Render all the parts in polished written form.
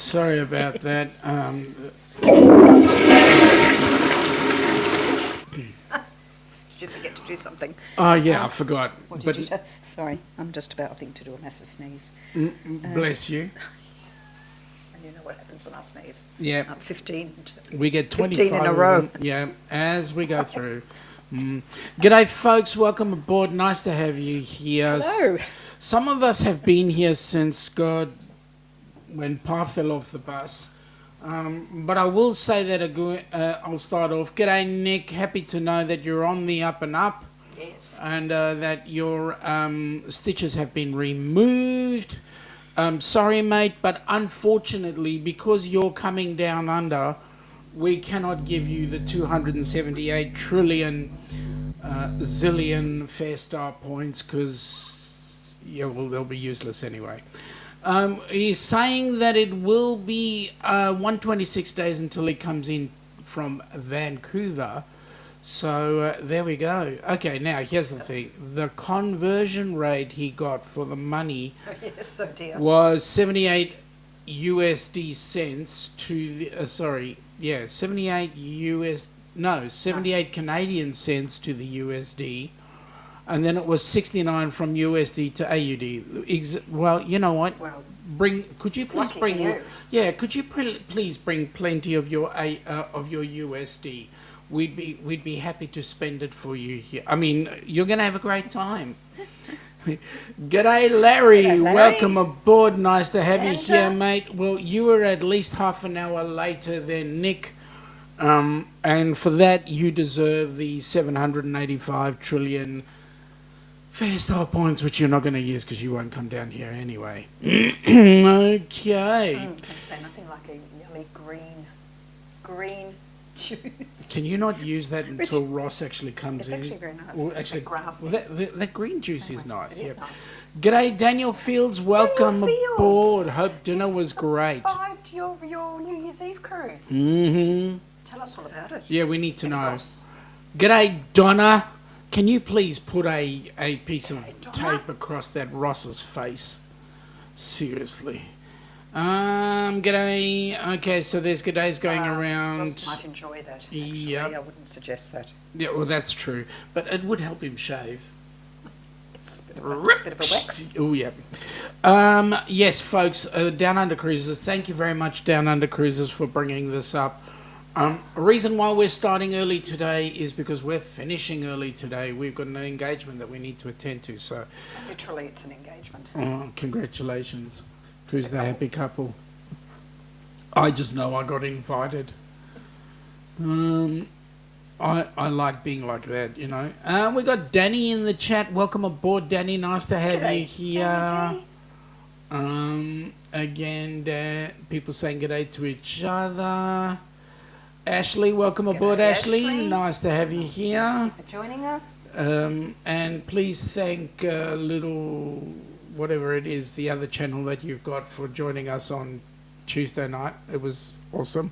sorry about that. Did you forget to do something? Oh, yeah, I forgot. What did you do? Sorry, I'm just about, I think, to do a massive sneeze. Bless you. And you know what happens when I sneeze. Yeah. 15. We get 15 25 in a of row. them, yeah, as we go through. G'day, folks. Welcome aboard. Nice to have you here. Hello. Some of us have been here since when Pa fell off the bus. But I will say that I'll start off. G'day, Nick. Happy to know that you're on the up and up. Yes. And that your stitches have been removed. Sorry, mate, but unfortunately, because you're coming down under, we cannot give you the 278 trillion zillion Fair Star points because, yeah, well, they'll be useless anyway. He's saying that it will be 126 days until he comes in from Vancouver. So there we go. Okay, now here's the thing. The conversion rate he got for the money Yes, oh dear. was 78 USD cents to the, 78 Canadian cents to the USD. And then it was 69 from USD to AUD. Well, you know what? Well, Could you please lucky bring? for you. Yeah, could you please bring plenty of your USD? We'd be happy to spend it for you here. I mean, you're going to have a great time. G'day, Larry. G'day, Larry. Welcome aboard. Nice to have you And, here, mate. Well, you were at least half an hour later than Nick. And for that, you deserve the 785 trillion Fair Star points, which you're not going to use because you won't come down here anyway. Okay. Can say nothing like a yummy green juice. Can you not use that until Ross actually comes It's in? actually very nice. Well, It's actually, like grassy. well, that green juice is nice. It is Yeah. nice. G'day, Daniel Fields. Welcome Fields. aboard. Hope dinner was great. Survived your New Year's Eve cruise. Mm-hmm. Tell us all about it. Yeah, we need to know. Goss. G'day, Donna. Can you please put a piece of Donna. tape across that Ross's face? Seriously. G'day. Okay, so there's g'days going around. Ross might enjoy that. Actually, Yeah. I wouldn't suggest that. Yeah, well, that's true. But it would help him shave. It's a bit of a wax. Oh, yeah. Yes, folks, Downunder Cruisers, thank you very much, Downunder Cruisers, for bringing this up. The reason why we're starting early today is because we're finishing early today. We've got an engagement that we need to attend to, so Literally, it's an engagement. congratulations. Who's the happy couple? I just know I got invited. I like being like that, you know. We got Danny in the chat. Welcome aboard, Danny. Nice to have you here. Again, people saying g'day to each other. Ashley, welcome aboard, Ashley. Nice to have you here. Thank you for joining us. And please thank little, whatever it is, the other channel that you've got for joining us on Tuesday night. It was awesome.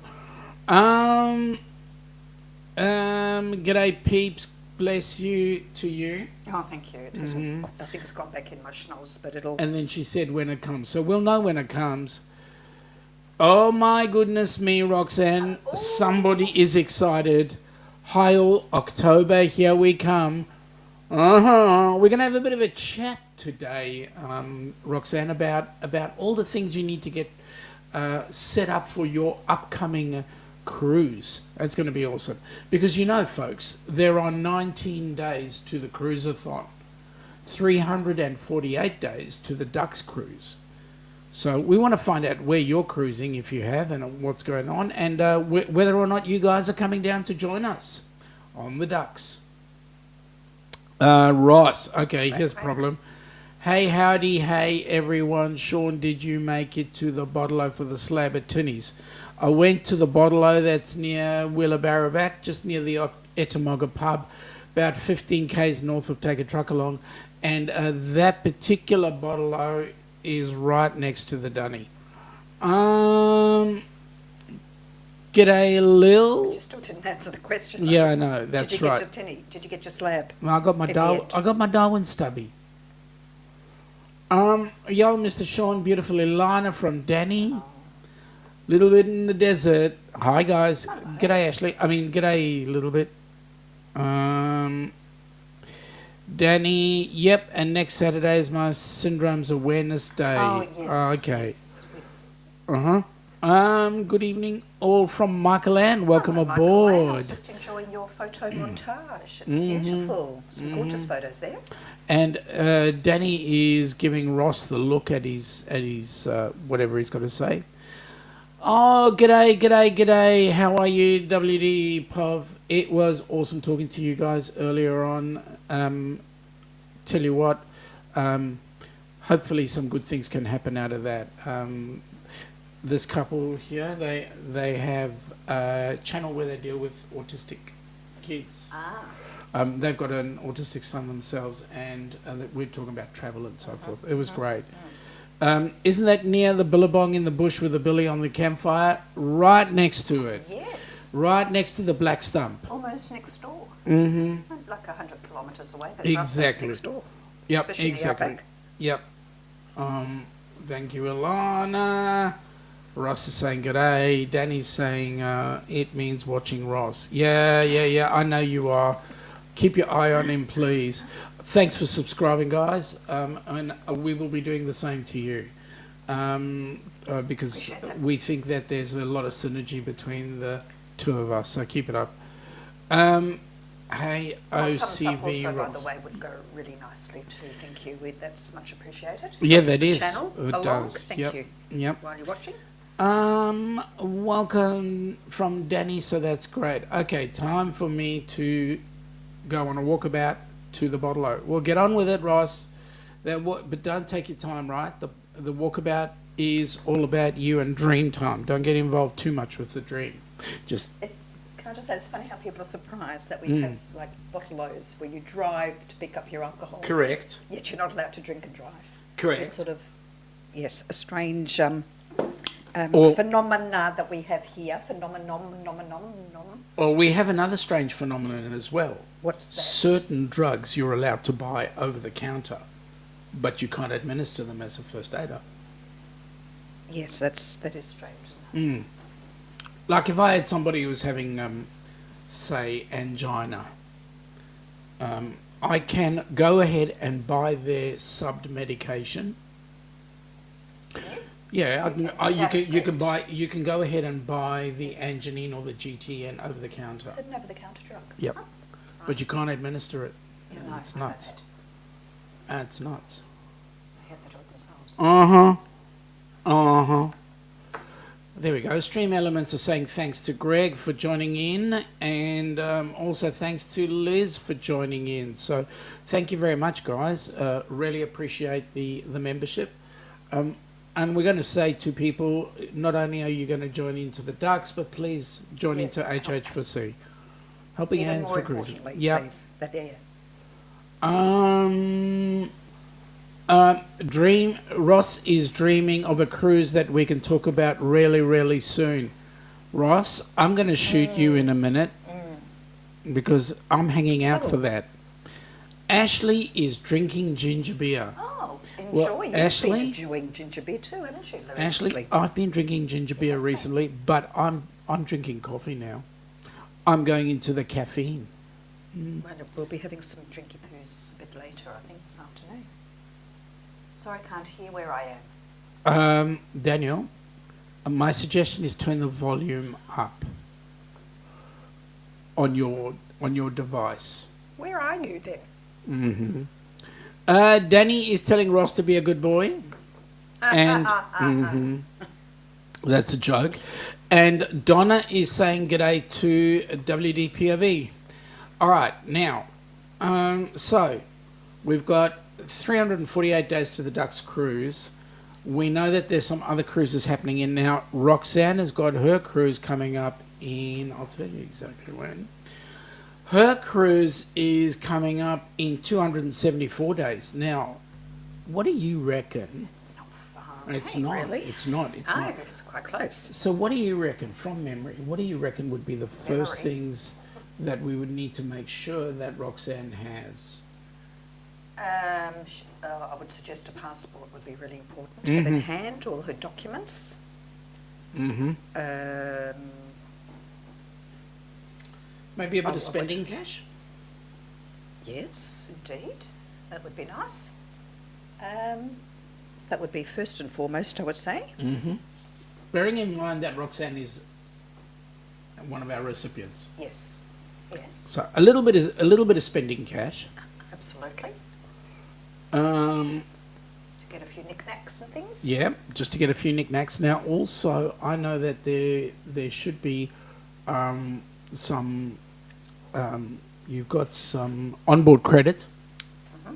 G'day, peeps. Bless you to you. Oh, thank you. It hasn't, I think it's gone back in my schnoz, but it'll... And then she said when it comes. So we'll know when it comes. Oh my goodness me, Roxanne. Somebody is excited. Hi all, October, here we come. We're going to have a bit of a chat today, Roxanne, about all the things you need to get set up for your upcoming cruise. That's going to be awesome. Because you know, folks, there are 19 days to the Cruise-a-Thon. 348 days to the Ducks cruise. So we want to find out where you're cruising, if you have, and what's going on, and whether or not you guys are coming down to join us on the Ducks. Ross, okay, here's a problem. Hey, howdy, hey, everyone. Sean, did you make it to the Bottle for the slab at Tinny's? I went to the Bottle that's near Willabarabak, just near the Ettamogga pub, about 15 k's north of Take a Truck Along, and that particular Bottle is right next to the Dunny. G'day, Lil. You still didn't answer the question. Yeah, I know. That's right. Did you get your slab? I got my Darwin stubby. Yo, Mr. Sean, beautiful Ilana from Danny. Little bit in the desert. Hi guys. G'day Ashley. I mean g'day little bit. Danny, yep, and next Saturday is my Syndromes Awareness Day. Oh, yes. Okay. Yes. Good evening, all from Michael Ann. Welcome Hello, Michael. aboard. I was just enjoying your photo montage. It's beautiful. Some gorgeous photos there. And Danny is giving Ross the look at his whatever he's got to say. Oh, g'day. How are you, WD Pov? It was awesome talking to you guys earlier on. Tell you what, hopefully some good things can happen out of that. This couple here, they have a channel where they deal with autistic kids. They've got an autistic son themselves, and we're talking about travel and so forth. It was great. Isn't that near the billabong in the bush with the billy on the campfire? Right next to it. Yes. Right next to the black stump. Almost next door. Like 100 kilometres away, but Exactly. next door. Yep, Especially exactly. in the outback. Yep. Thank you, Ilana. Ross is saying g'day. Danny's saying it means watching Ross. Yeah. I know you are. Keep your eye on him, please. Thanks for subscribing, guys. And we will be doing the same to you. Because we think that there's a lot of synergy between the two of us. So keep it up. Hey, OCV also, by Ross. the way, would go really nicely too. Thank you. That's much appreciated. Yeah, Helps that the is. channel It along. does. Thank Yep. you. Yep. While you're watching. Welcome from Danny, so that's great. Okay, time for me to go on a walkabout to the bottle. We'll get on with it, Ross. But don't take your time, right? The walkabout is all about you and dream time. Don't get involved too much with the dream. Can I just say, it's funny how people are surprised that we have like bottle-os where you drive to pick up your alcohol. Correct. Yet you're not allowed to drink and drive. Correct. It's sort of, yes, a strange phenomena that we have here. Phenomenon. Well, we have another strange phenomenon as well. What's that? Certain drugs you're allowed to buy over the counter, but you can't administer them as a first aider. Yes, that is strange, isn't it? Like if I had somebody who was having, say, angina, I can go ahead and buy their subbed medication. Yeah, you can go ahead and buy the Angenine or the GTN over the counter. Is it an over-the-counter drug? Yep. Huh? But you can't administer it. Yeah, no, It's I know nuts. that. It's nuts. They have to do it themselves. There we go. Stream Elements are saying thanks to Greg for joining in, and also thanks to Liz for joining in. So thank you very much, guys. Really appreciate the membership. And we're going to say to people, not only are you going to join into the Ducks, but please join into HH4C. Helping Even Hands more for Cruising. importantly, Yep. please, that they're Ross is dreaming of a cruise that we can talk about really, really soon. Ross, I'm going to shoot you in a minute because I'm hanging out for that. Ashley is drinking ginger beer. Oh, enjoy. Well, You've Ashley- been enjoying ginger beer too, haven't you? Ashley, recently? I've been drinking ginger beer Yes, mate. recently, but I'm drinking coffee now. I'm going into the caffeine. Well, we'll be having some drinky poos a bit later, I think, this afternoon. Sorry, I can't hear where I am. Daniel, my suggestion is turn the volume up on your device. Where are you then? Danny is telling Ross to be a good boy, and that's a joke. And Donna is saying g'day to WDPOV. All right, now, so we've got 348 days to the Ducks cruise. We know that there's some other cruises happening in now. Roxanne has got her cruise coming up in, I'll tell you exactly when. Her cruise is coming up in 274 days. Now, what do you reckon? It's not far. It's away, not. Really? It's not. It's Oh, not. it's quite close. So what do you reckon, from memory, what do you reckon would be the first Memory. things that we would need to make sure that Roxanne has? I would suggest a passport would be really important. Have in hand all her documents. Mm-hmm. Maybe a bit Oh, of spending cash? Yes, indeed. That would be nice. That would be first and foremost, I would say. Mm-hmm. Bearing in mind that Roxanne is one of our recipients. Yes. Yes. So a little bit of spending cash. Absolutely. Um, To get a few knickknacks and things. yeah, just to get a few knickknacks. Now, also, I know that there should be some. You've got some onboard credit. Well,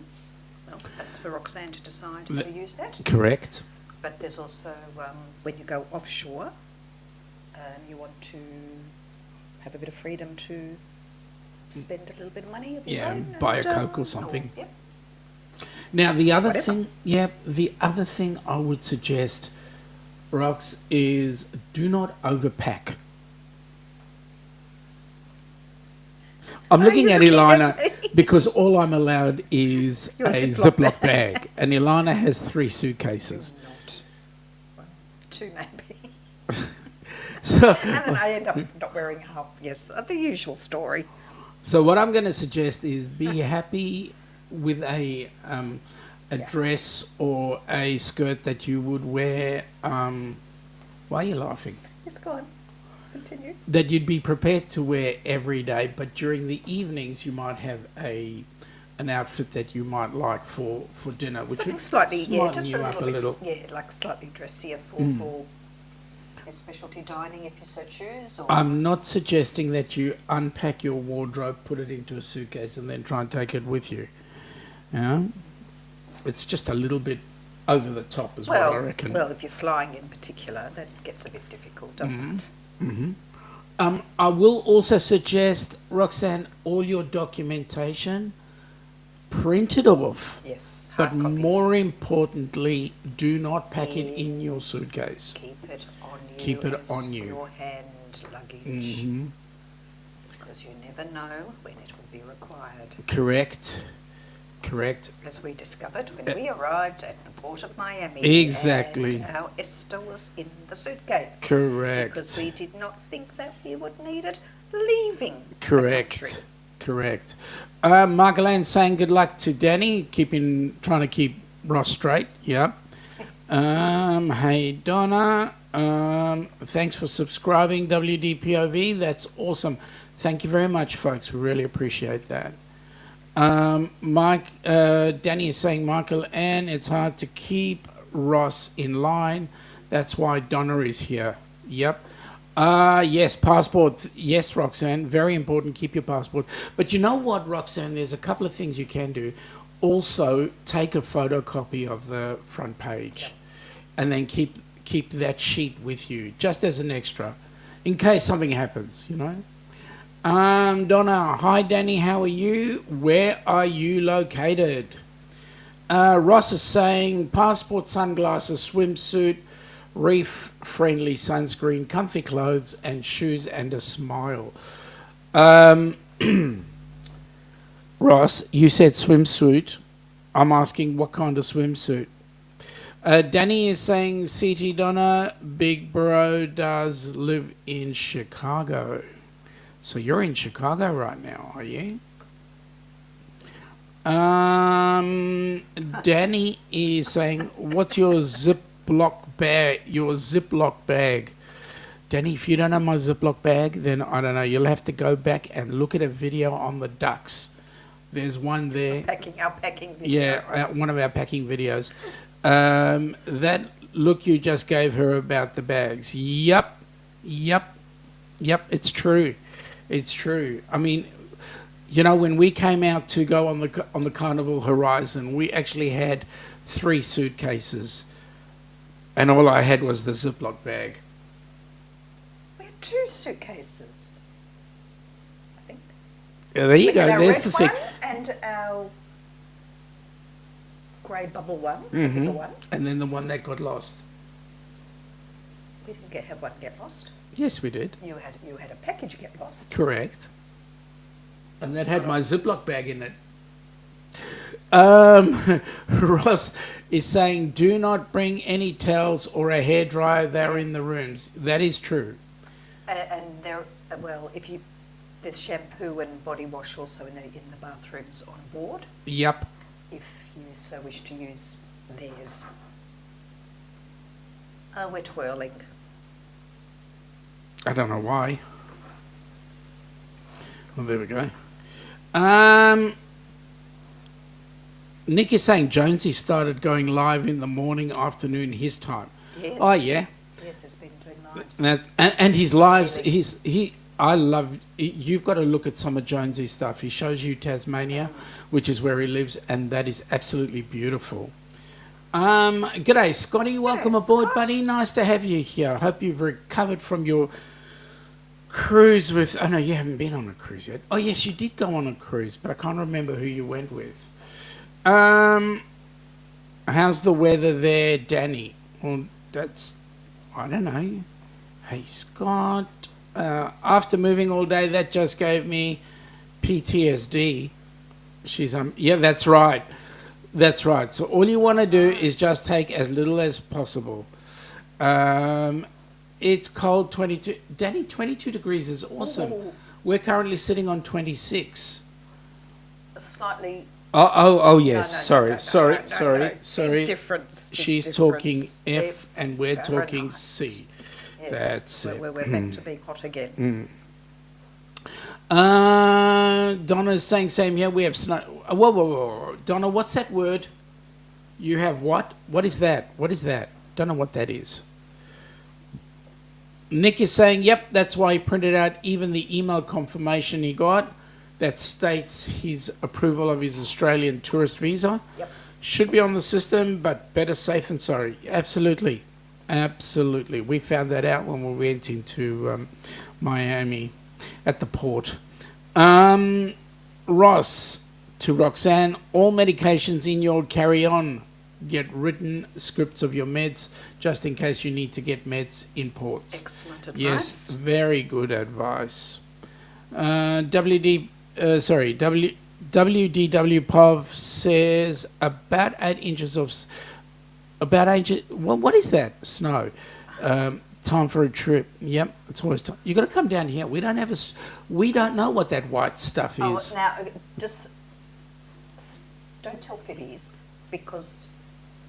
that's for Roxanne to decide how to use that. Correct. But there's also, when you go offshore, you want to have a bit of freedom to spend a little bit of money of your own. Buy a and, Coke or something. Yep. Now, the other Whatever. the other thing I would suggest, Rox, is do not overpack. I'm looking at Ilana because all I'm allowed is Your a Ziploc Ziploc bag, and Ilana has 3 suitcases. Not. Well, 2 maybe. So, And then I end up not wearing half. Yes, the usual story. so what I'm going to suggest is be happy with a dress or a skirt that you would wear. Why are you laughing? Yes, go on. Continue. That you'd be prepared to wear every day, but during the evenings you might have an outfit that you might like for dinner, which Something would slightly, smarten just you a up little bit, like slightly dressier for your specialty dining if you so choose. Or I'm not suggesting that you unpack your wardrobe, put it into a suitcase, and then try and take it with you. It's just a little bit over the top, is what I reckon. Well, if you're flying in particular, that gets a bit difficult, doesn't it? I will also suggest, Roxanne, all your documentation, print it off. Yes, But hard copies. more importantly, do not pack it in your suitcase. Keep it on you. Keep it as on you. Your hand luggage. Because you never know when it will be required. Correct. As we discovered when we arrived at the port of Miami. Exactly. And our Esther was in the suitcase. Correct. Because we did not think that we would need it leaving the country. Correct. Margolene saying good luck to Danny, trying to keep Ross straight. Yeah. Hey Donna, thanks for subscribing, WDPOV. That's awesome. Thank you very much, folks. We really appreciate that. Danny is saying, Michael, and it's hard to keep Ross in line. That's why Donna is here. Yep. Yes, passport. Yes, Roxanne. Very important. Keep your passport. But you know what, Roxanne? There's a couple of things you can do. Also, take a photocopy of the front page, and then keep that sheet with you, just as an extra, in case something happens. You know. Donna, hi Danny, how are you? Where are you located? Ross is saying passport, sunglasses, swimsuit, reef-friendly sunscreen, comfy clothes and shoes and a smile. Ross, you said swimsuit. I'm asking what kind of swimsuit. Danny is saying, CT Donna, Big Bro does live in Chicago. So you're in Chicago right now, are you? Danny is saying, what's your Ziploc bag? Danny, if you don't know my Ziploc bag, then I don't know. You'll have to go back and look at a video on the ducks. There's one there. Our packing video. Yeah, one of our packing videos. That look you just gave her about the bags. Yep, it's true. It's true. I mean, you know, when we came out to go on the Carnival Horizon, we actually had 3 suitcases, and all I had was the Ziploc bag. We had 2 suitcases, I think. Yeah, there you We had go. our There's red the thing. one and our grey bubble one, the bigger one. And then the one that got lost. We didn't have one get lost. Yes, we did. You had a package get lost. Correct. And that had my Ziploc bag in it. Ross is saying, do not bring any towels or a hairdryer. They're in Yes. the rooms. That is true. And there, well, if you, there's shampoo and body wash also in the bathrooms on board, Yep. if you so wish to use theirs. We're twirling. I don't know why. Well, there we go. Nick is saying Jonesy started going live in the morning, afternoon, his time. Yes. Oh, yeah. Yes, it's been doing lives. And his lives, Really? I love, you've got to look at some of Jonesy's stuff. He shows you Tasmania, which is where he lives, and that is absolutely beautiful. G'day, Scotty. Welcome aboard, Scott. buddy. Nice to have you here. I hope you've recovered from your cruise with... Oh, no, you haven't been on a cruise yet. Oh, yes, you did go on a cruise, but I can't remember who you went with. How's the weather there, Danny? Well, that's... I don't know. Hey, Scott. After moving all day, that just gave me PTSD. She's... yeah, that's right. That's right. So all you want to do is just take as little as possible. It's cold, 22. Danny, 22 degrees is awesome. Ooh. We're currently sitting on 26. Slightly. Oh, yes. No. Sorry. Difference. She's talking F and we're talking C. Yes, That's it. we're meant to be hot again. Donna's saying same here. We have snow. Whoa. Donna, what's that word? You have what? What is that? Don't know what that is. Nick is saying, yep, that's why he printed out even the email confirmation he got that states his approval of his Australian tourist visa. Yep. Should be on the system, but better safe than sorry. Absolutely. We found that out when we went into Miami at the port. Ross to Roxanne, all medications in your carry-on. Get written scripts of your meds just in case you need to get meds in ports. Excellent advice. Yes, very good advice. WDW Pov says about 8 inches of... Well, what is that? Snow. Time for a trip. Yep, it's always time. You got to come down here. We don't know what that white stuff is. Oh, now just don't tell fibbies because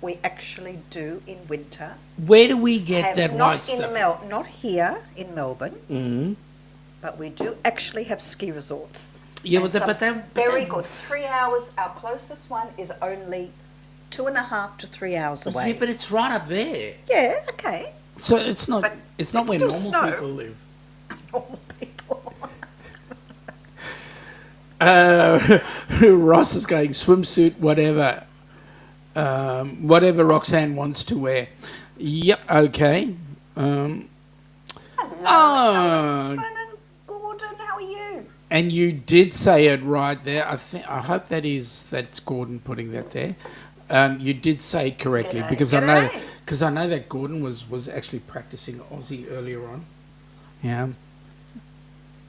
we actually do in winter. Where do we get that white stuff? Not here in Melbourne, but we do actually have ski resorts. Yeah, And but they're very good. 3 hours. Our closest one is only 2.5 to 3 hours away. Yeah, but it's right up there. Yeah, okay. So it's not. But It's not it's where still normal snow. people live. Normal people. Ross is going swimsuit, whatever. Whatever Roxanne wants to wear. Yep. Okay. Hello, Oh. Alison and Gordon. How are you? And you did say it right there. I hope that's Gordon putting that there. You did say it correctly G'day, because g'day. I know that Gordon was actually practicing Aussie earlier on. Yeah.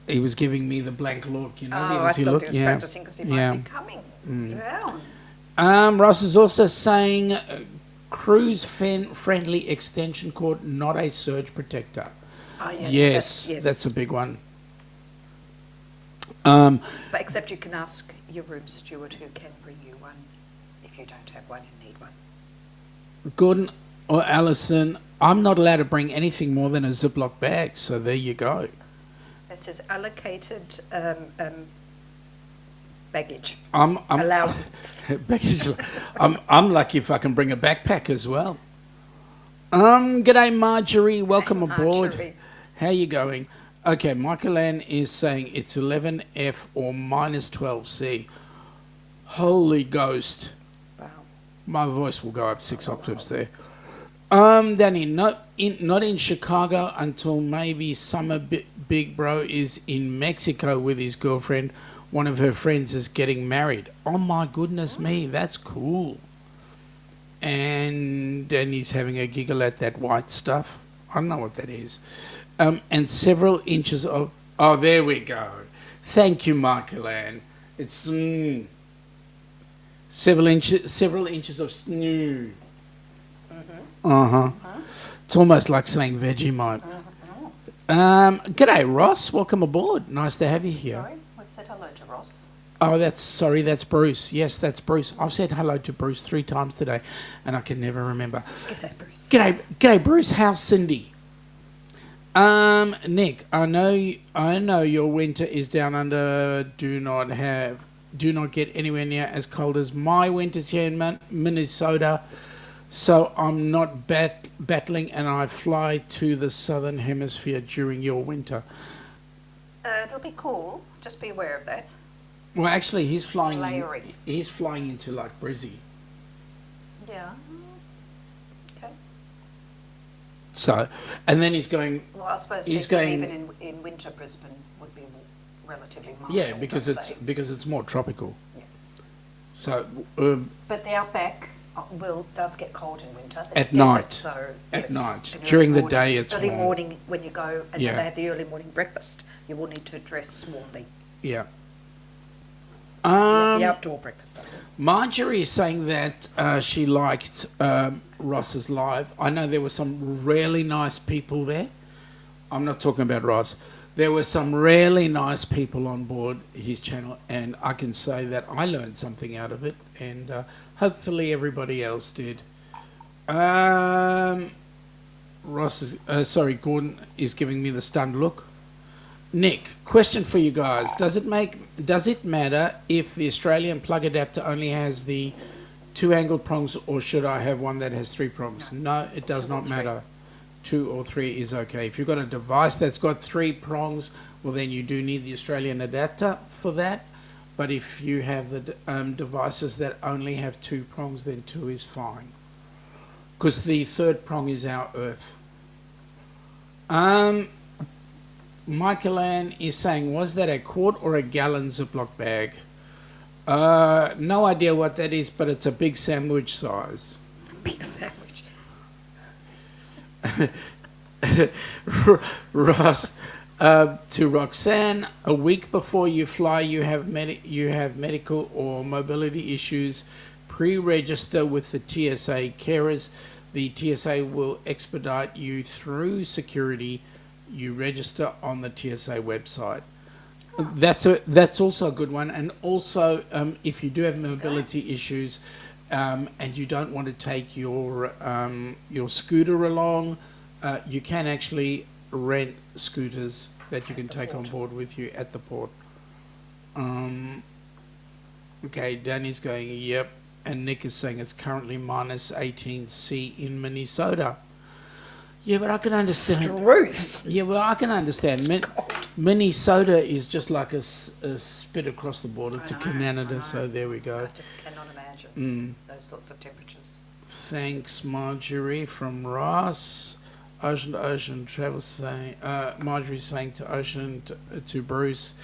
He was giving me the blank look, the I thought Aussie look. he was practicing because he might be coming down. Ross is also saying cruise-friendly extension cord, not a surge protector. Oh, yeah, Yes, that's a big one. But except you can ask your room steward who can bring you one if you don't have one and need one. Gordon or Alison, I'm not allowed to bring anything more than a Ziploc bag, so there you go. It says allocated baggage I'm allowance. baggage. I'm lucky if I can bring a backpack as well. G'day Marjorie, welcome aboard. Marjorie. How you going? Okay, Michael Ann is saying it's 11F or minus 12C. Holy ghost. Wow. My voice will go up 6 octaves there. Danny, not in Chicago until maybe summer. Big Bro is in Mexico with his girlfriend. One of her friends is getting married. Oh my goodness me, that's cool. And Danny's having a giggle at that white stuff. I don't know what that is. And several inches of... Oh, there we go. Thank you, Michael Ann. It's... Several inches of snow. It's almost like saying Vegemite. G'day, Ross. Welcome aboard. Nice to have you here. Sorry, we've said hello to Ross. Oh, that's Bruce. Yes, that's Bruce. I've said hello to Bruce 3 times today, and I can never remember. G'day, Bruce. G'day, Bruce. How's Cindy? Nick, I know your winter is down under. Do not get anywhere near as cold as my winters here in Minnesota. So I'm not battling, and I fly to the southern hemisphere during your winter. It'll be cool. Just be aware of that. Well, actually, he's flying. Layering. He's flying into like Brizzy. Yeah. Okay. So, and then he's going. Well, I suppose he's maybe going, even in winter, Brisbane would be relatively mild. Yeah, because it's more tropical. Yeah. So. But the outback does get cold in winter. At There's night. desert, so At night. in During early the day, it's early warm. morning when you go and Yeah. they have the early morning breakfast. You will need to dress warmly. Yeah. The outdoor breakfast. I think. Marjorie is saying that she liked Ross's live. I know there were some really nice people there. I'm not talking about Ross. There were some really nice people on board his channel, and I can say that I learned something out of it, and hopefully everybody else did. Gordon is giving me the stunned look. Nick, question for you guys. Does it matter if the Australian plug adapter only has the 2 angled prongs, or should I have one that has 3 prongs? No, it does not matter. 2 or 3 is okay. If you've got a device that's got 3 prongs, well then you do need the Australian adapter for that. But if you have the devices that only have 2 prongs, then 2 is fine. Because the 3rd prong is our Earth. Michael Ann is saying, was that a quart or a gallon Ziploc bag? No idea what that is, but it's a big sandwich size. Big sandwich. Ross, to Roxanne, a week before you fly, you have medical or mobility issues, pre-register with the TSA carers. The TSA will expedite you through security. You register on the TSA website. That's also a good one. And also, if you do have mobility issues, and you don't want to take your scooter along, you can actually rent scooters that you can take on board with you at the port. Okay, Danny's going, yep. And Nick is saying it's currently minus 18°C in Minnesota. Yeah, but I can understand. Truth. Yeah, well, I can understand. Minnesota is just like a spit across the border to Canada, so there we go. I just cannot imagine those sorts of temperatures. Thanks, Marjorie from Ross. Ocean to Ocean Travel saying, Marjorie's saying to Ocean to Bruce,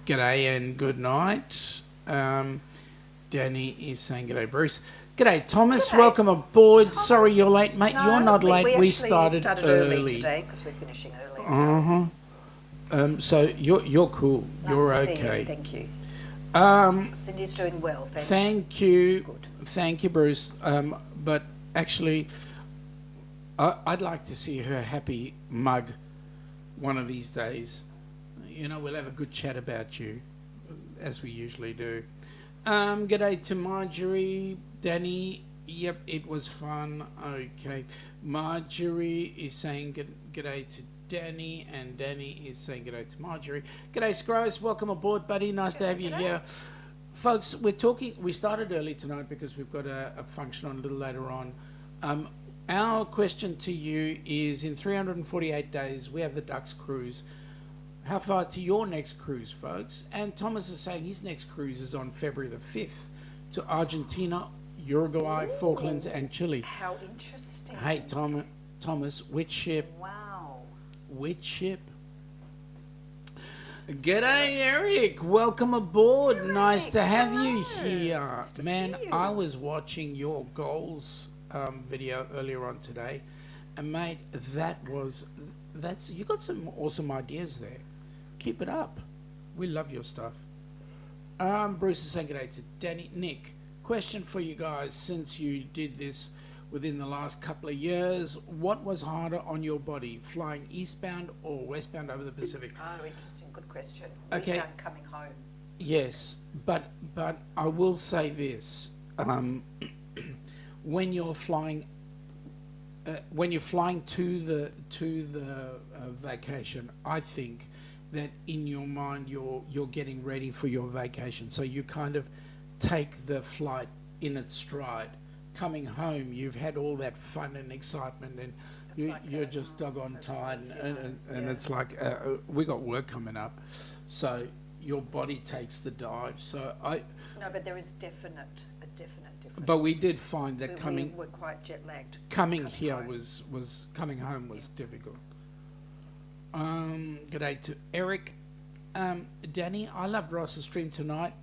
g'day and good night. Danny is saying g'day, Bruce. G'day, Thomas. G'day. Welcome aboard. Thomas. Sorry you're late, mate. No, you're not late. We started early today because we're finishing early. So. So you're cool. Nice you're to okay. see you. Thank you. Cindy's doing well. Thank you. Good. Thank you, Bruce. But actually, I'd like to see her happy mug one of these days. You know, we'll have a good chat about you, as we usually do. G'day to Marjorie. Danny, yep, it was fun. Okay. Marjorie is saying g'day to Danny, and Danny is saying g'day to Marjorie. G'day, Scrooge. Welcome aboard, buddy. Nice to have you here. Folks, we started early tonight because we've got a function on a little later on. Our question to you is, in 348 days, we have the Ducks cruise. How far to your next cruise, folks? And Thomas is saying his next cruise is on February the 5th to Argentina, Uruguay, Falklands, and Chile. How interesting. Hey, Thomas, which ship? Wow. Which ship? G'day, Eric. Welcome aboard. Eric, nice to have you hello. here. Nice to Man, see you. I was watching your goals video earlier on today, and mate, you got some awesome ideas there. Keep it up. We love your stuff. Bruce is saying g'day to Danny. Nick, question for you guys, since you did this within the last couple of years, what was harder on your body, flying eastbound or westbound over the Pacific? Oh, interesting. Good question. Okay. We found coming home. Yes, but I will say this: when you're flying to the vacation, I think that in your mind you're getting ready for your vacation, so you kind of take the flight in its stride. Coming home, you've had all that fun and excitement, and you're just doggone tired, and it's like we got work coming up, so your body takes the dive. So No, but there is a definite difference. but we did find that we were quite jet lagged. coming here home. was coming home was difficult. Good day to Eric. Danny, I loved Ross's stream tonight.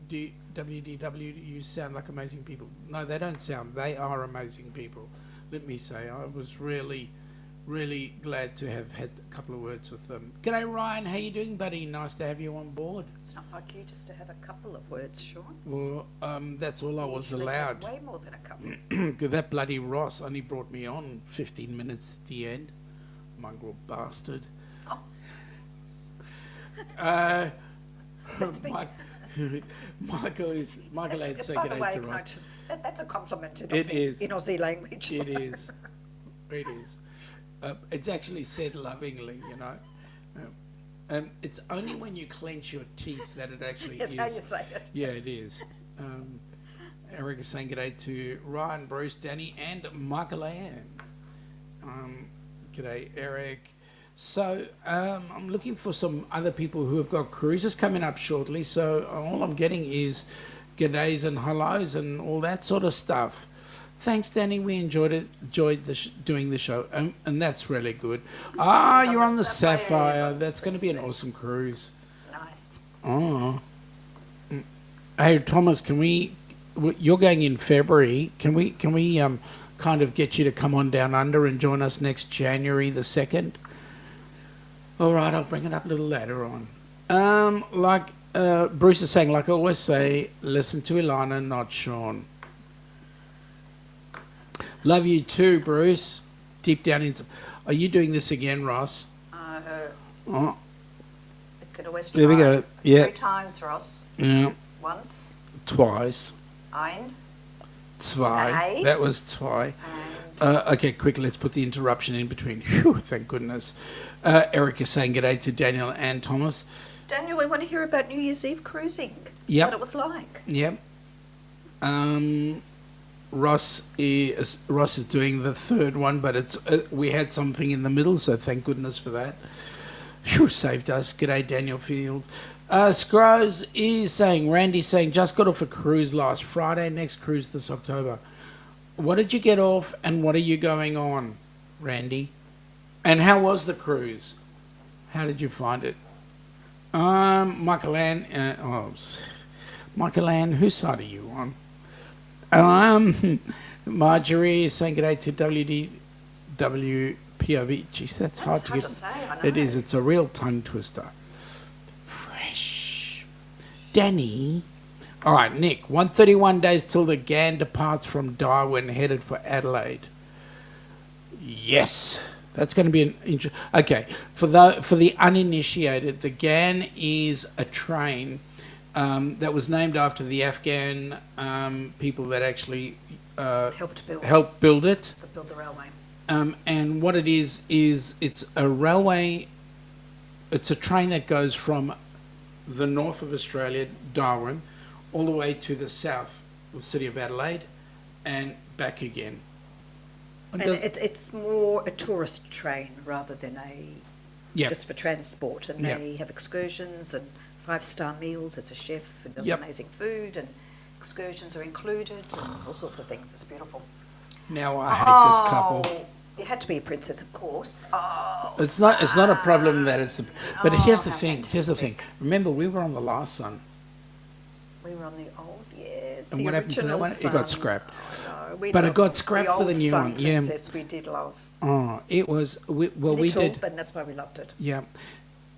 WDW, you sound like amazing people. No, they don't sound. They are amazing people. Let me say, I was really, really glad to have had a couple of words with them. G'day, Ryan. How you doing, buddy? Nice to have you on board. It's not like you just to have a couple of words, Sean. Well, that's all I was Usually allowed. way more than a couple. That bloody Ross only brought me on 15 minutes at the end. Mongrel bastard. Oh. Michael had said By the good way, day to can I Ross. just, that's a compliment in It Aussie, is. in Aussie language. It is. It is. It's actually said lovingly, you know. It's only when you clench your teeth that it actually That's is. how you say it. Yeah, yes. it is. Eric is saying g'day to Ryan, Bruce, Danny, and Michael Ann. G'day, Eric. So I'm looking for some other people who have got cruises coming up shortly. So all I'm getting is g'days and hellos and all that sort of stuff. Thanks, Danny. We enjoyed doing the show, and that's really good. You're on the Sapphire. That's going to be an awesome cruise. Nice. Oh. Hey, Thomas, you're going in February. Can we kind of get you to come on down under and join us next January the 2nd? All right, I'll bring it up a little later on. Like Bruce is saying, like I always say, listen to Ilana, not Sean. Love you too, Bruce. Deep down inside. Are you doing this again, Ross? Oh, It's going to West there we go. Yeah. 3 times, Ross. Yeah. Once. Twice. Ein. Zwei. Zwei. That was zwei. And Okay, quick, let's put the interruption in between. Phew, thank goodness. Eric is saying g'day to Daniel and Thomas. Daniel, we want to hear about New Year's Eve cruising. Yep. What it was like. Yep. Ross is doing the third one, but it's we had something in the middle, so thank goodness for that. Phew, saved us. G'day, Daniel Field. Scrooge is saying, Randy's saying, just got off a cruise last Friday, next cruise this October. What did you get off and what are you going on, Randy? And how was the cruise? How did you find it? Michael Ann, Michael Ann, whose side are you on? Marjorie is saying g'day to WDWPOV. Jeez, that's hard to hard get. to say, I know. It is. It's a real tongue twister. Fresh. Danny. All right, Nick. 131 days till the GAN departs from Darwin, headed for Adelaide. Yes, that's going to be an interesting. Okay, for the uninitiated, the GAN is a train that was named after the Afghan people that actually Helped build it. to build the railway. And what it is it's a railway. It's a train that goes from the north of Australia, Darwin, all the way to the south, the city of Adelaide, and back again. And it's more a tourist train rather than just for transport. And they have excursions and 5-star meals. There's a chef who does amazing food, and excursions are included and all sorts of things. It's beautiful. Now I hate this couple. It had to be a princess, of course. It's not a problem that it's. But here's the how thing. Here's the thing. Remember, we were on the last one. We were on the old, yes. And the what happened to that original one? It got Sun. scrapped. Oh, no, we But it loved got scrapped for the old new Sun one, yeah. Princess we did love. Oh, it was. We Little, did. but that's why we loved it. Yeah.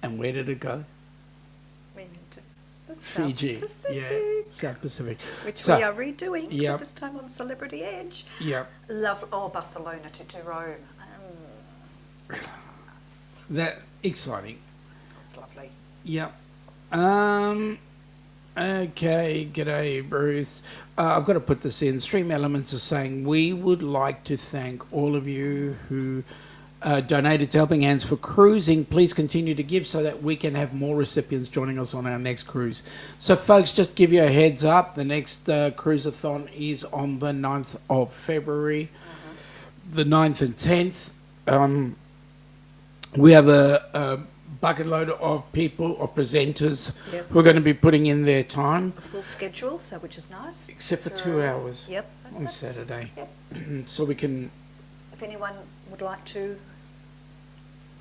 And where did it go? We need to The South Fiji. Pacific. Yeah, South Pacific. Which we are redoing, Yep. but this time on Celebrity Edge. Yep. Barcelona to Rome. That exciting. That's lovely. Yep. Okay, g'day Bruce. I've got to put this in. Stream Elements are saying we would like to thank all of you who donated to Helping Hands for cruising. Please continue to give so that we can have more recipients joining us on our next cruise. So folks, just give you a heads up. The next Cruise-a-Thon is on the 9th of February. The 9th and 10th. We have a bucket load of people, of presenters, who are going to be putting in their time. A full schedule, so which is nice. Except for 2 hours. Yep. On Saturday. Yep. So we can... If anyone would like to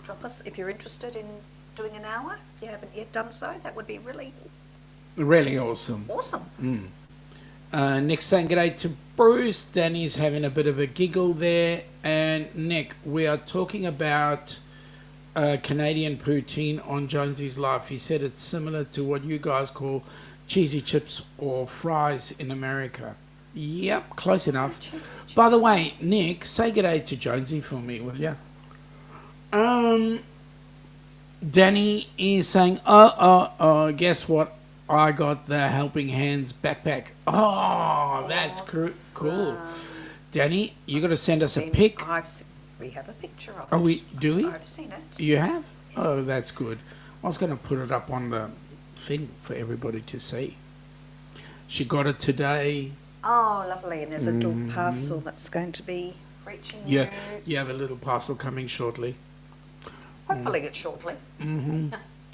drop us, if you're interested in doing an hour, you haven't yet done so, that would be really... Really awesome. Awesome. Nick saying g'day to Bruce. Danny's having a bit of a giggle there. And Nick, we are talking about... Canadian poutine on Jonesy's Life. He said it's similar to what you guys call cheesy chips or fries in America. Yep, close enough. Chips. By the way, Nick, say g'day to Jonesy for me, will ya? Danny is saying, guess what? I got the Helping Hands backpack. Oh, that's cool. Danny, you got to send us a pic. We have a picture of it. Oh, do we? I've seen it. You have? Yes. Oh, that's good. I was going to put it up on the thing for everybody to see. She got it today. Oh, lovely. And there's a little parcel that's going to be reaching you. Yeah, you have a little parcel coming shortly. Hopefully it's shortly.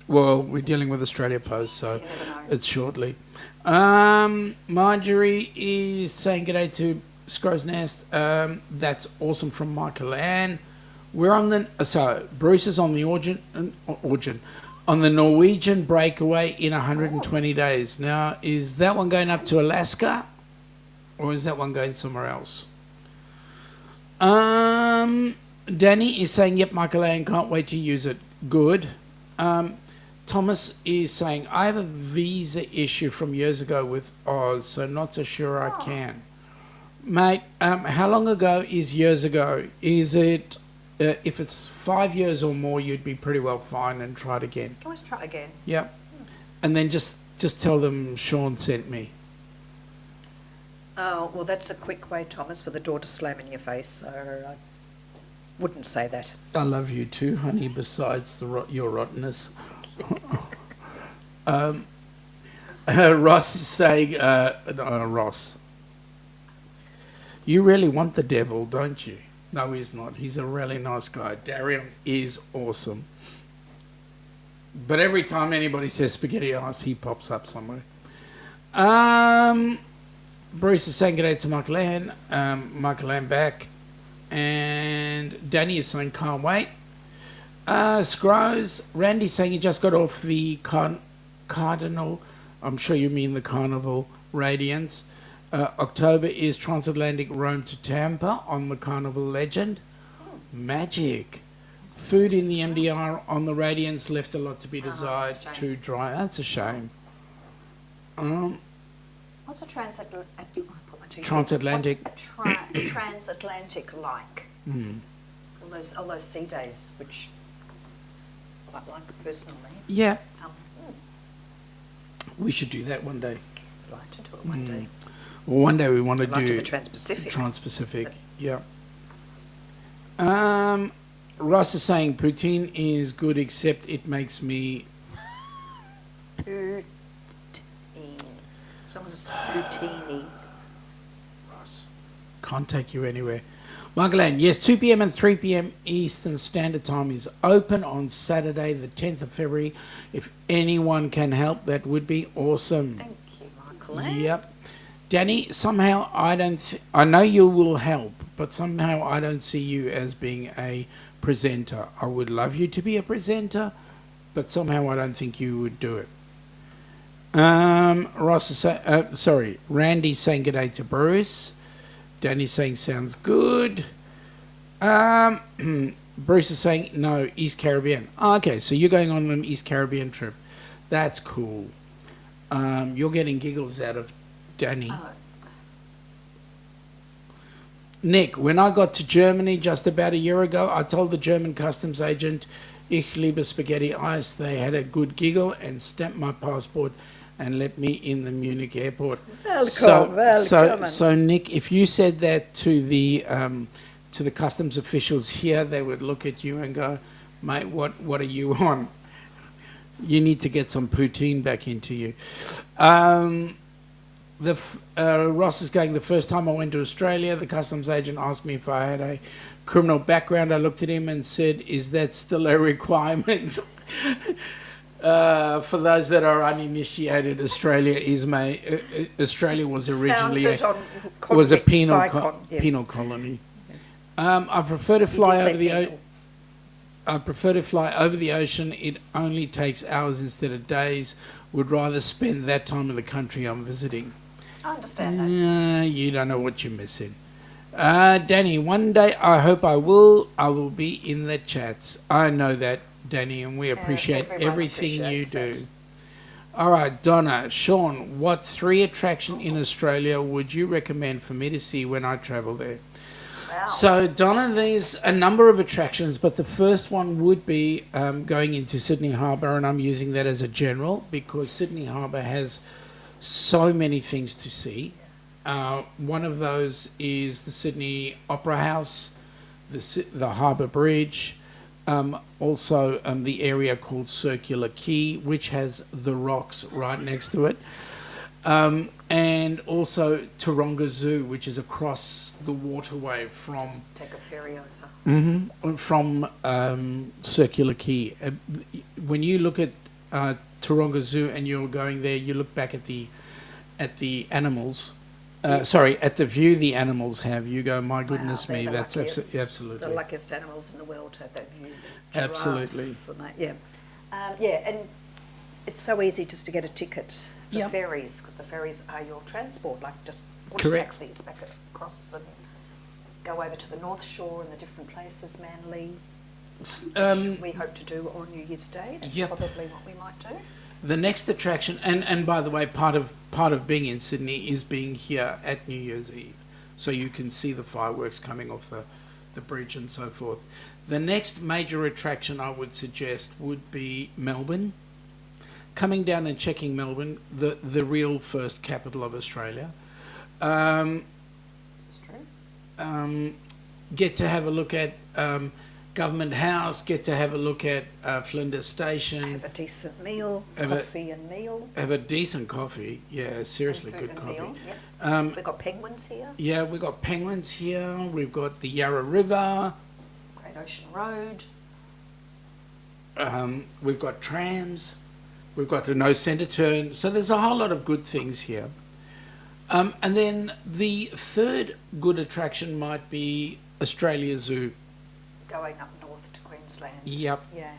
Well, we're dealing with Australia Post, so You never know. it's shortly. Marjorie is saying g'day to Scrow's Nest. That's awesome from Michael Ann. We're on the Bruce is on the on the Norwegian breakaway in 120 days. Now, is that one going up to Alaska, or is that one going somewhere else? Danny is saying, yep, Michael Ann, can't wait to use it. Good. Thomas is saying, I have a visa issue from years ago with Oz, so not so sure I can. Mate, how long ago is years ago? Is it, if it's 5 years or more, you'd be pretty well fine and try it again. Always try again. Yep. And then just tell them Sean sent me. Oh, well, that's a quick way, Thomas, for the door to slam in your face, so I wouldn't say that. I love you too, honey, besides your rottenness. Ross is saying, Ross, you really want the devil, don't you? No, he's not. He's a really nice guy. Darian is awesome. But every time anybody says spaghetti ice, he pops up somewhere. Bruce is saying g'day to Michael Ann. Michael Ann back. And Danny is saying can't wait. Scrooge, Randy's saying he just got off the Cardinal. I'm sure you mean the Carnival Radiance. October is transatlantic Rome to Tampa on the Carnival Legend. Magic. Food in the MDR on the Radiance left a lot to be desired. Too dry. That's a shame. What's a transatlantic? Transatlantic. What's a transatlantic like? All those sea days, which I quite like personally. Yeah. We should do that one day. I'd like to do it one day. Well, one day we want to I'd like to do the Trans-Pacific. Trans-Pacific, yeah. Ross is saying poutine is good, except it makes me... Poutine. As long as it's poutine. Ross, can't take you anywhere. Michael Ann, yes, 2 p.m. and 3 p.m. Eastern Standard Time is open on Saturday, the 10th of February. If anyone can help, that would be awesome. Thank you, Michael Ann. Yep. Danny, somehow I know you will help, but somehow I don't see you as being a presenter. I would love you to be a presenter, but somehow I don't think you would do it. Ross is Randy's saying g'day to Bruce. Danny's saying sounds good. Bruce is saying no, East Caribbean. Oh, okay, so you're going on an East Caribbean trip. That's cool. You're getting giggles out of Danny. Nick, when I got to Germany just about a year ago, I told the German customs agent, Ich liebe spaghetti ice. They had a good giggle and stamped my passport and let me in the Munich airport. Welcome. So Nick, if you said that to the customs officials here, they would look at you and go, mate, what are you on? You need to get some poutine back into you. Ross is going, the first time I went to Australia, the customs agent asked me if I had a criminal background. I looked at him and said, is that still a requirement? For those that are uninitiated, Australia was originally a penal colony. Yes. I prefer to fly over the ocean. It only takes hours instead of days. Would rather spend that time in the country I'm visiting. I understand that. You don't know what you're missing. Danny, one day I hope I will be in the chats. I know that, Danny, and we appreciate everything you do. All right, Donna, Sean, what 3 attraction in Australia would you recommend for me to see when I travel there? Wow. So, Donna, there's a number of attractions, but the first one would be going into Sydney Harbour, and I'm using that as a general because Sydney Harbour has so many things to see. One of those is the Sydney Opera House, the Harbour Bridge, also the area called Circular Quay, which has the rocks right next to it, and also Taronga Zoo, which is across the waterway from... Just take a ferry over. From Circular Quay. When you look at Taronga Zoo and you're going there, you look back at the animals. At the view the animals have. You go, my goodness me, that's absolutely the luckiest animals in the world to have that view. Absolutely. And it's so easy just to get a ticket for ferries, because the ferries are your transport, like just push taxis back across and go over to the North Shore and the different places, Manly, which we hope to do on New Year's Day. That's probably what we might do. The next attraction, and by the way, part of being in Sydney is being here at New Year's Eve, so you can see the fireworks coming off the bridge and so forth. The next major attraction I would suggest would be Melbourne. Coming down and checking Melbourne, the real first capital of Australia. This is true. Get to have a look at Government House, get to have a look at Flinders Station. Have a decent meal, coffee and meal. Have a decent coffee, seriously good coffee. Meal, yep. We've got penguins here. Yeah, we've got penguins here. We've got the Yarra River. Great Ocean Road. We've got trams. We've got the no centre turn. So there's a whole lot of good things here. And then the third good attraction might be Australia Zoo. Going up north to Queensland. Yep. Yeah.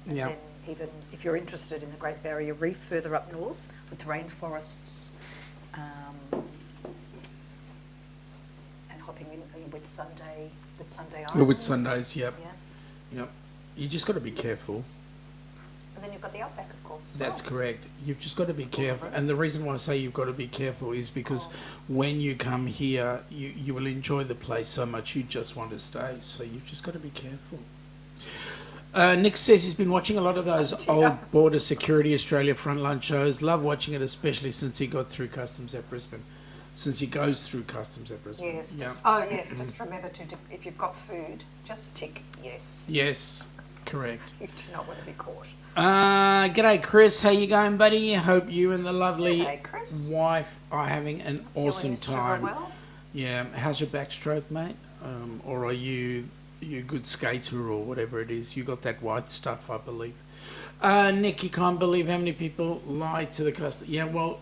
And then even if you're interested in the Great Barrier Reef further up north with rainforests and hopping in Whitsunday Islands. The Whitsundays, yep. You just got to be careful. And then you've got the outback, of course, as That's correct. You've just got to be careful. And the reason why I say you've got to be careful is because when you come here, you will enjoy the place so much you just want to stay. So you've just got to be careful. Nick says he's been watching a lot of those old Border Security Australia frontline shows. Love watching it, especially since he got through customs at Brisbane. Since he goes through customs at Brisbane. Yes. Just remember to, if you've got food, just tick yes. Yes, correct. You do not want to be caught. G'day Chris, how you going, buddy? Hope you and the lovely wife are having an awesome time. Well? Yeah, how's your backstroke, mate? Or are you a good skater or whatever it is? You got that white stuff, I believe. Nick, you can't believe how many people lie to the customer. Yeah, well,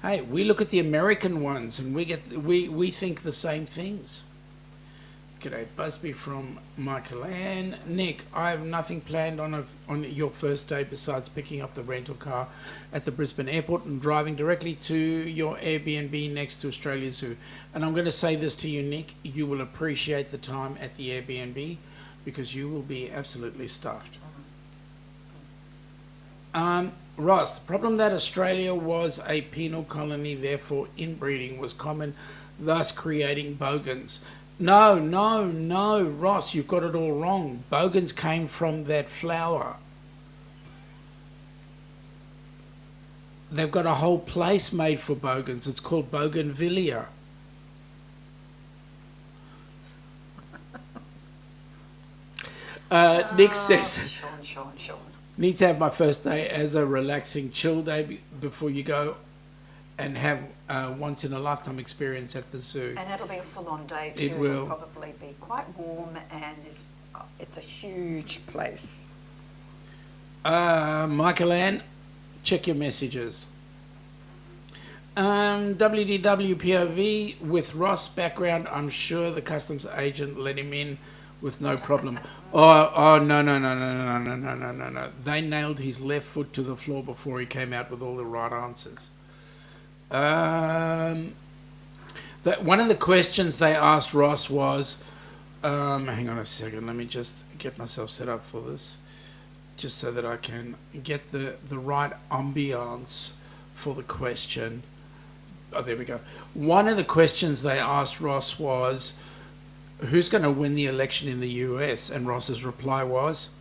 hey, we look at the American ones and we think the same things. G'day, Busby from Michael Ann. Nick, I have nothing planned on your first day besides picking up the rental car at the Brisbane airport and driving directly to your Airbnb next to Australia Zoo. And I'm going to say this to you, Nick, you will appreciate the time at the Airbnb because you will be absolutely stuffed. Ross, the problem that Australia was a penal colony, therefore inbreeding was common, thus creating bogans. No, Ross, you've got it all wrong. Bogans came from that flower. They've got a whole place made for bogans. It's called bougainvillea. Nick says, Sean. need to have my first day as a relaxing chill day before you go and have once in a lifetime experience at the zoo. And it'll be a full-on day too. It will. It'll probably be quite warm, and it's a huge place. Michael Ann, check your messages. WDWPOV with Ross background. I'm sure the customs agent let him in with no problem. Oh no. They nailed his left foot to the floor before he came out with all the right answers. That one of the questions they asked Ross was, hang on a second, let me just get myself set up for this, just so that I can get the right ambiance for the question. Oh, there we go. One of the questions they asked Ross was, who's going to win the election in the U.S.? And Ross's reply was,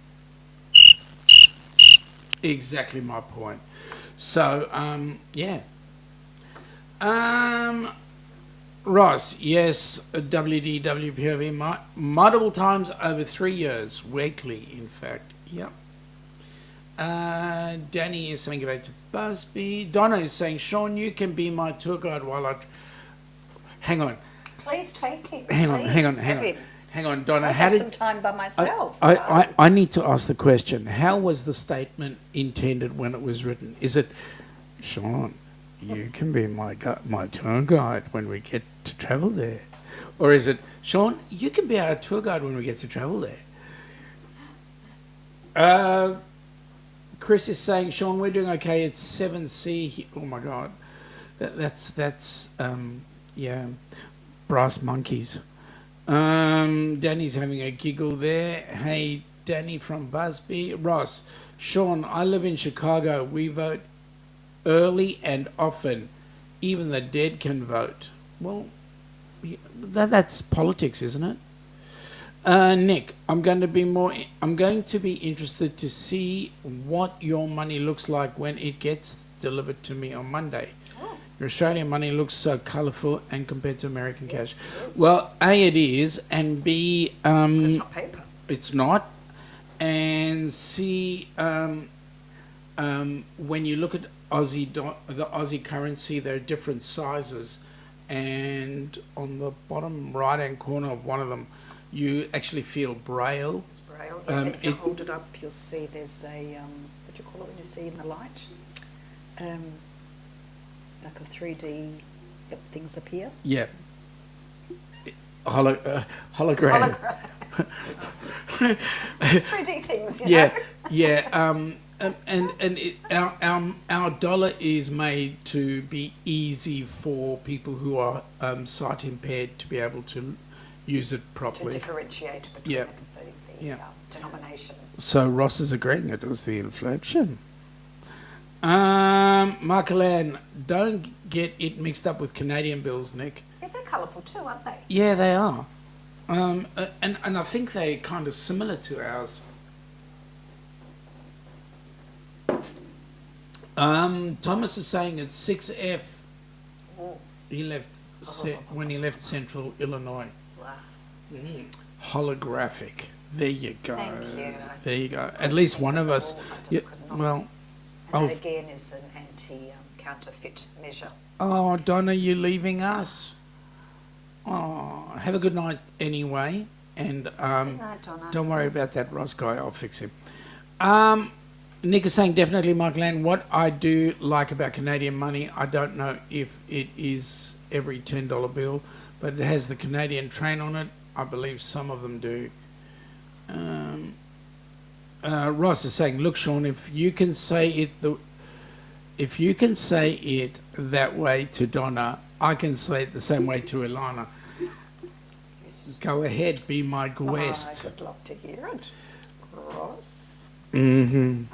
exactly my point. So, yeah. Ross, yes, WDWPOV, multiple times over 3 years, weekly, in fact. Yep. Danny is saying great to Busby. Donna is saying, Sean, you can be my tour guide while I... Hang on. Please take him. Hang on, Donna. I have some time by myself. I need to ask the question. How was the statement intended when it was written? Is it, Sean, you can be my tour guide when we get to travel there? Or is it, Sean, you can be our tour guide when we get to travel there? Chris is saying, Sean, we're doing okay. It's 7C. Oh my God, that's yeah, brass monkeys. Danny's having a giggle there. Hey, Danny from Busby. Ross, Sean, I live in Chicago. We vote early and often. Even the dead can vote. Well, that's politics, isn't it? Nick, I'm going to be interested to see what your money looks like when it gets delivered to me on Monday. Oh. Your Australian money looks so colourful and compared to American cash. Well, A, it is, and B, it's not paper. It's not, and C, when you look at the Aussie currency, there are different sizes, and on the bottom right-hand corner of one of them, you actually feel braille. It's braille. Yeah, if you hold it up, you'll see there's a, what do you call it when you see in the light? Like a 3D, things appear. Yeah. Hologram. It's 3D things, you know? Yeah. Our dollar is made to be easy for people who are sight impaired to be able to use it properly. To differentiate between the denominations. So Ross is agreeing it was the inflation. Michael Ann, don't get it mixed up with Canadian bills, Nick. Yeah, they're colourful too, aren't they? Yeah, they are. And I think they're kind of similar to ours. Thomas is saying it's 6F. Oh. He left when he left Central Illinois. Wow. Holographic. There you go. Thank you. There you go. At least one of us. Yeah, well. And that again is an anti-counterfeit measure. Oh, Donna, you leaving us? Oh, have a good night anyway. And Good night, Donna. Don't worry about that Ross guy. I'll fix him. Nick is saying definitely, Michael Ann. What I do like about Canadian money, I don't know if it is every $10 bill, but it has the Canadian train on it. I believe some of them do. Ross is saying, look, Sean, if you can say it that way to Donna, I can say it the same way to Ilana. Yes. Go ahead, be my guest. I would love to hear it, Ross. Mm-hmm.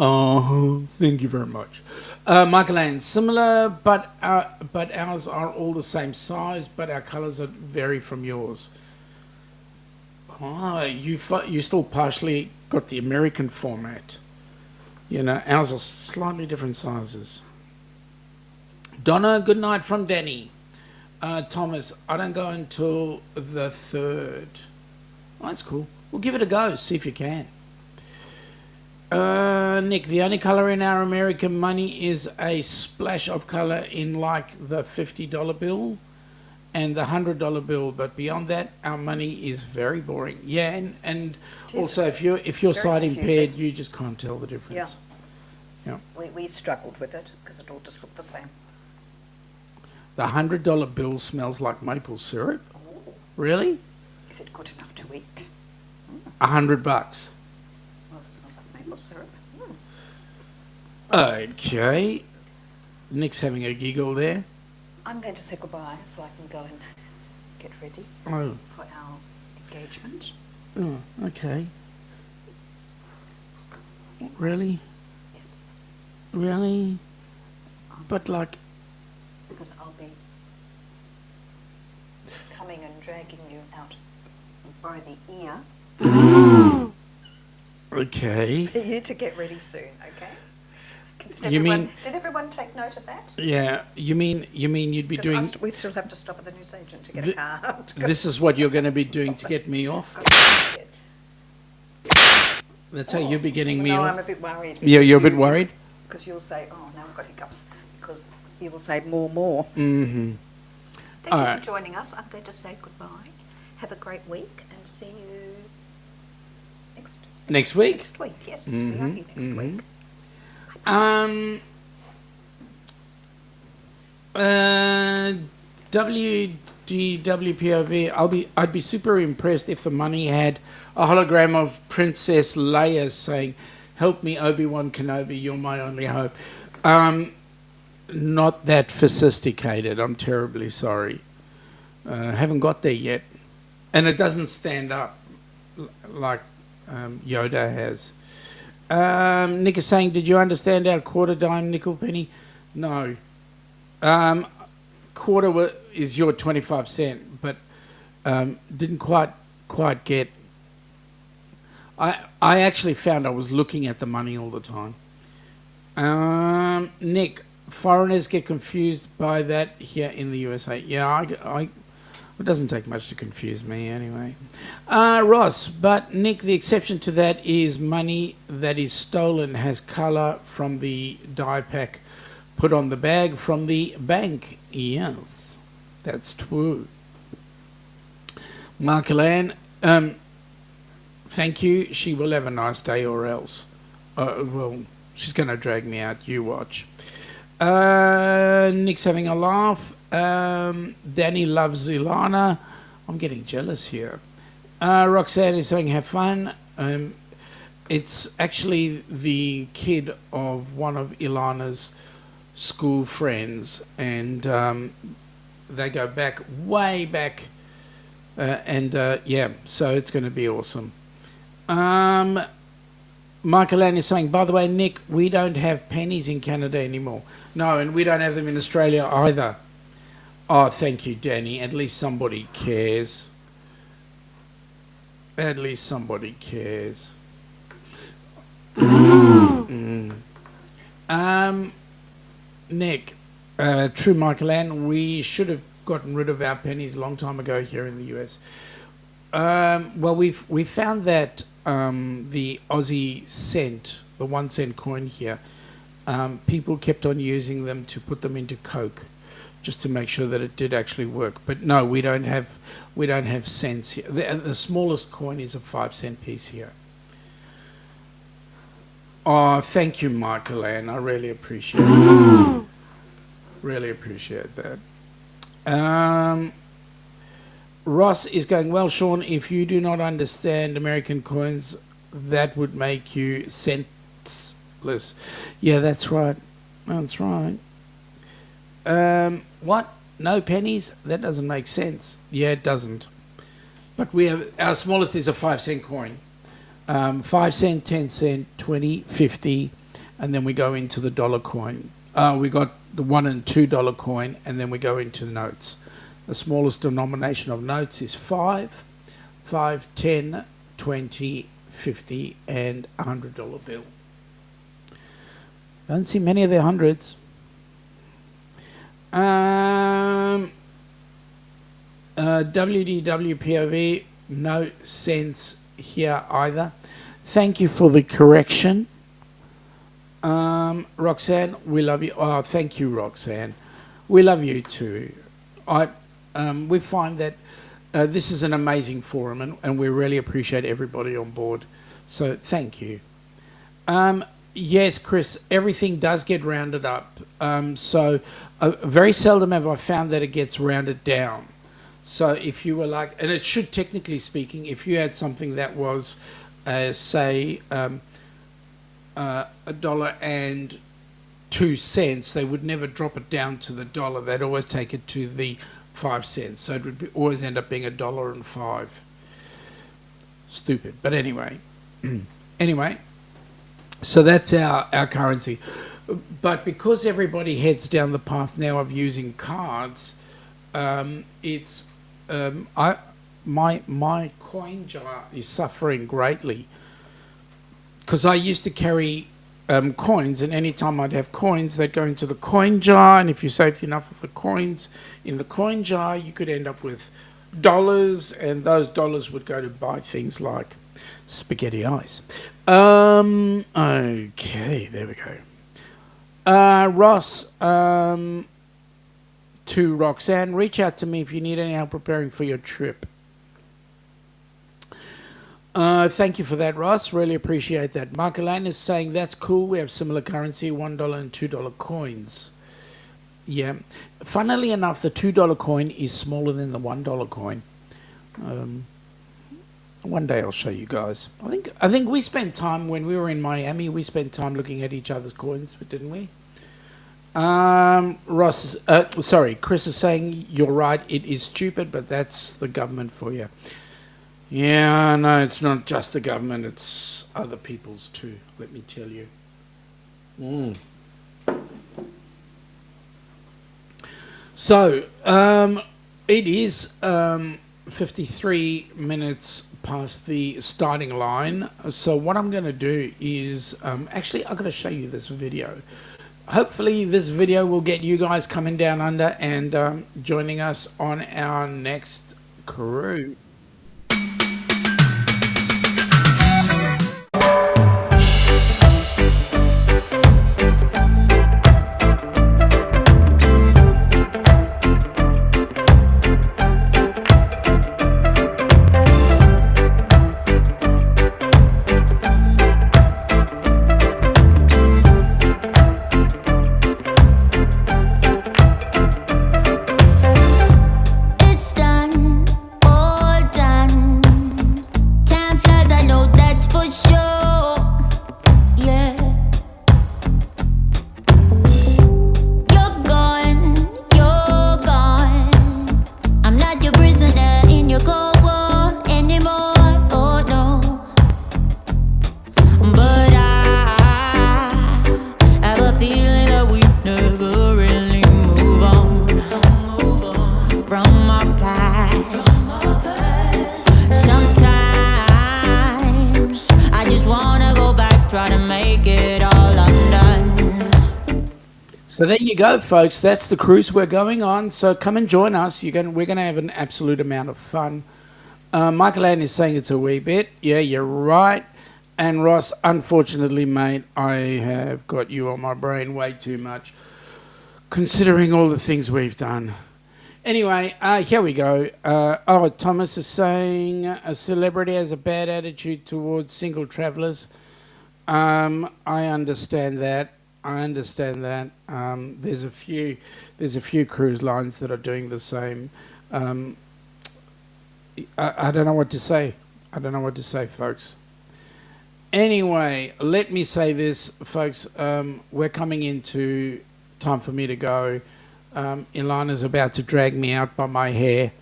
Oh, thank you very much. Michael Ann, similar, but ours are all the same size, but our colours vary from yours. Oh, you still partially got the American format. You know, ours are slightly different sizes. Donna, good night from Danny. Thomas, I don't go until the 3rd. Oh, that's cool. Well, give it a go. See if you can. Nick, the only colour in our American money is a splash of colour in like the $50 bill and the $100 bill, but beyond that, our money is very boring. Yeah, and also if you're sight impaired, you just can't tell the difference. Yeah. We struggled with it because it all just looked the same. The $100 bill smells like maple syrup. Oh. Really? Is it good enough to eat? $100. Well, if it smells like maple syrup. Okay. Nick's having a giggle there. I'm going to say goodbye so I can go and get ready for our engagement. Oh, okay. Really? Yes. Really? But like... Because I'll be coming and dragging you out by the ear. Okay. For you to get ready soon, okay? Did everyone take note of that? Yeah. You mean you'd be doing... We still have to stop at the newsagent to get a car. This is what you're going to be doing to get me off? That's how you'll be getting me off? No, I'm a bit worried. Yeah, you're a bit worried? Because you'll say, oh, now I've got hiccups. Because you will say more. Mm-hmm. Thank you for joining us. I'm going to say goodbye. Have a great week and see you next week? Next week, yes. We are here next week. WDWPOV, I'd be super impressed if the money had a hologram of Princess Leia saying, "Help me, Obi-Wan Kenobi, you're my only hope." Not that sophisticated, I'm terribly sorry. Haven't got there yet. And it doesn't stand up like Yoda has. Nick is saying, did you understand our quarter dime nickel penny? No. Quarter is your 25 cent, but didn't quite get... I actually found I was looking at the money all the time. Nick, foreigners get confused by that here in the USA. Yeah, it doesn't take much to confuse me anyway. Ross, but Nick, the exception to that is money that is stolen has colour from the die pack put on the bag from the bank. Yes, that's true. Mark-Elan, thank you. She will have a nice day or else. Well, she's going to drag me out. You watch. Nick's having a laugh. Danny loves Ilana. I'm getting jealous here. Roxanne is saying have fun. It's actually the kid of one of Ilana's school friends, and they go back, way back, yeah, so it's going to be awesome. Michael Ann is saying, by the way, Nick, we don't have pennies in Canada anymore. No, and we don't have them in Australia either. Oh, thank you, Danny. At least somebody cares. At least somebody cares. Nick, true, Michael Ann, we should have gotten rid of our pennies a long time ago here in the US. Well, we found that the Aussie cent, the 1 cent coin here, people kept on using them to put them into Coke, just to make sure that it did actually work. But no, we don't have cents here. The smallest coin is a 5 cent piece here. Oh, thank you, Michael Ann. I really appreciate that. Really appreciate that. Ross is going, well, Sean, if you do not understand American coins, that would make you centless. Yeah, that's right. That's right. What? No pennies? That doesn't make sense. Yeah, it doesn't. But we have, our smallest is a 5 cent coin. 5 cent, 10 cent, 20, 50, and then we go into the dollar coin. We got the $1 and $2 coin, and then we go into the notes. The smallest denomination of notes is 5, 10, 20, 50, and $100 bill. Don't see many of the hundreds. WDWPOV, no sense here either. Thank you for the correction. Roxanne, we love you. Oh, thank you, Roxanne. We love you too. We find that this is an amazing forum, and we really appreciate everybody on board. So thank you. Yes, Chris, everything does get rounded up. So very seldom have I found that it gets rounded down. So if you were like, and it should, technically speaking, if you had something that was, say, $1.02, they would never drop it down to the dollar. They'd always take it to the 5 cents. So it would always end up being $1.05. Stupid, but anyway. Anyway, so that's our currency. But because everybody heads down the path now of using cards, it's my coin jar is suffering greatly, because I used to carry coins, and anytime I'd have coins, they'd go into the coin jar, and if you saved enough of the coins in the coin jar, you could end up with dollars, and those dollars would go to buy things like spaghetti ice. Okay, there we go. Ross, to Roxanne, reach out to me if you need any help preparing for your trip. Thank you for that, Ross. Really appreciate that. Mark Elaine is saying that's cool. We have similar currency, $1 and $2 coins. Yeah. Funnily enough, the $2 coin is smaller than the $1 coin. One day I'll show you guys. I think we spent time when we were in Miami. We spent time looking at each other's coins, didn't we? Chris is saying you're right. It is stupid, but that's the government for you. Yeah, no, it's not just the government. It's other people's too. Let me tell you. So it is 53 minutes past the starting line. So what I'm going to do is actually I'm going to show you this video. Hopefully this video will get you guys coming down under and joining us on our next cruise. So there you go, folks. That's the cruise we're going on. So come and join us. We're going to have an absolute amount of fun. Michael Ann is saying it's a wee bit. Yeah, you're right. And Ross, unfortunately, mate, I have got you on my brain way too much, considering all the things we've done. Anyway, here we go. Thomas is saying a celebrity has a bad attitude towards single travellers. I understand that. There's a few cruise lines that are doing the same. I don't know what to say. Folks. Anyway, let me say this, folks. We're coming into time for me to go. Ilana's about to drag me out by my hair.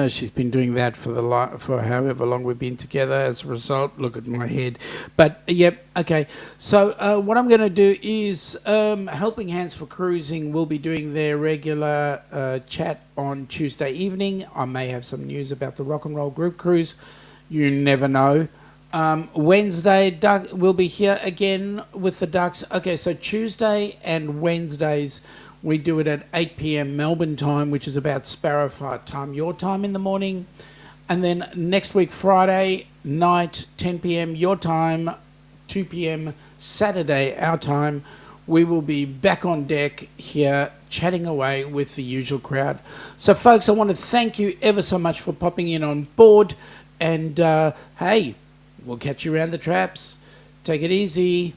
She's been doing that for however long we've been together. As a result, look at my head. But, yep, okay. So what I'm going to do is Helping Hands for Cruising will be doing their regular chat on Tuesday evening. I may have some news about the Rock and Roll Group Cruise. You never know. Wednesday, Doug will be here again with the Ducks. Okay, so Tuesday and Wednesdays, we do it at 8 p.m. Melbourne time, which is about Sparrowfart time, your time in the morning. And then next week, Friday night, 10 p.m. your time, 2 p.m. Saturday, our time, we will be back on deck here chatting away with the usual crowd. So, folks, I want to thank you ever so much for popping in on board. And, hey, we'll catch you around the traps. Take it easy.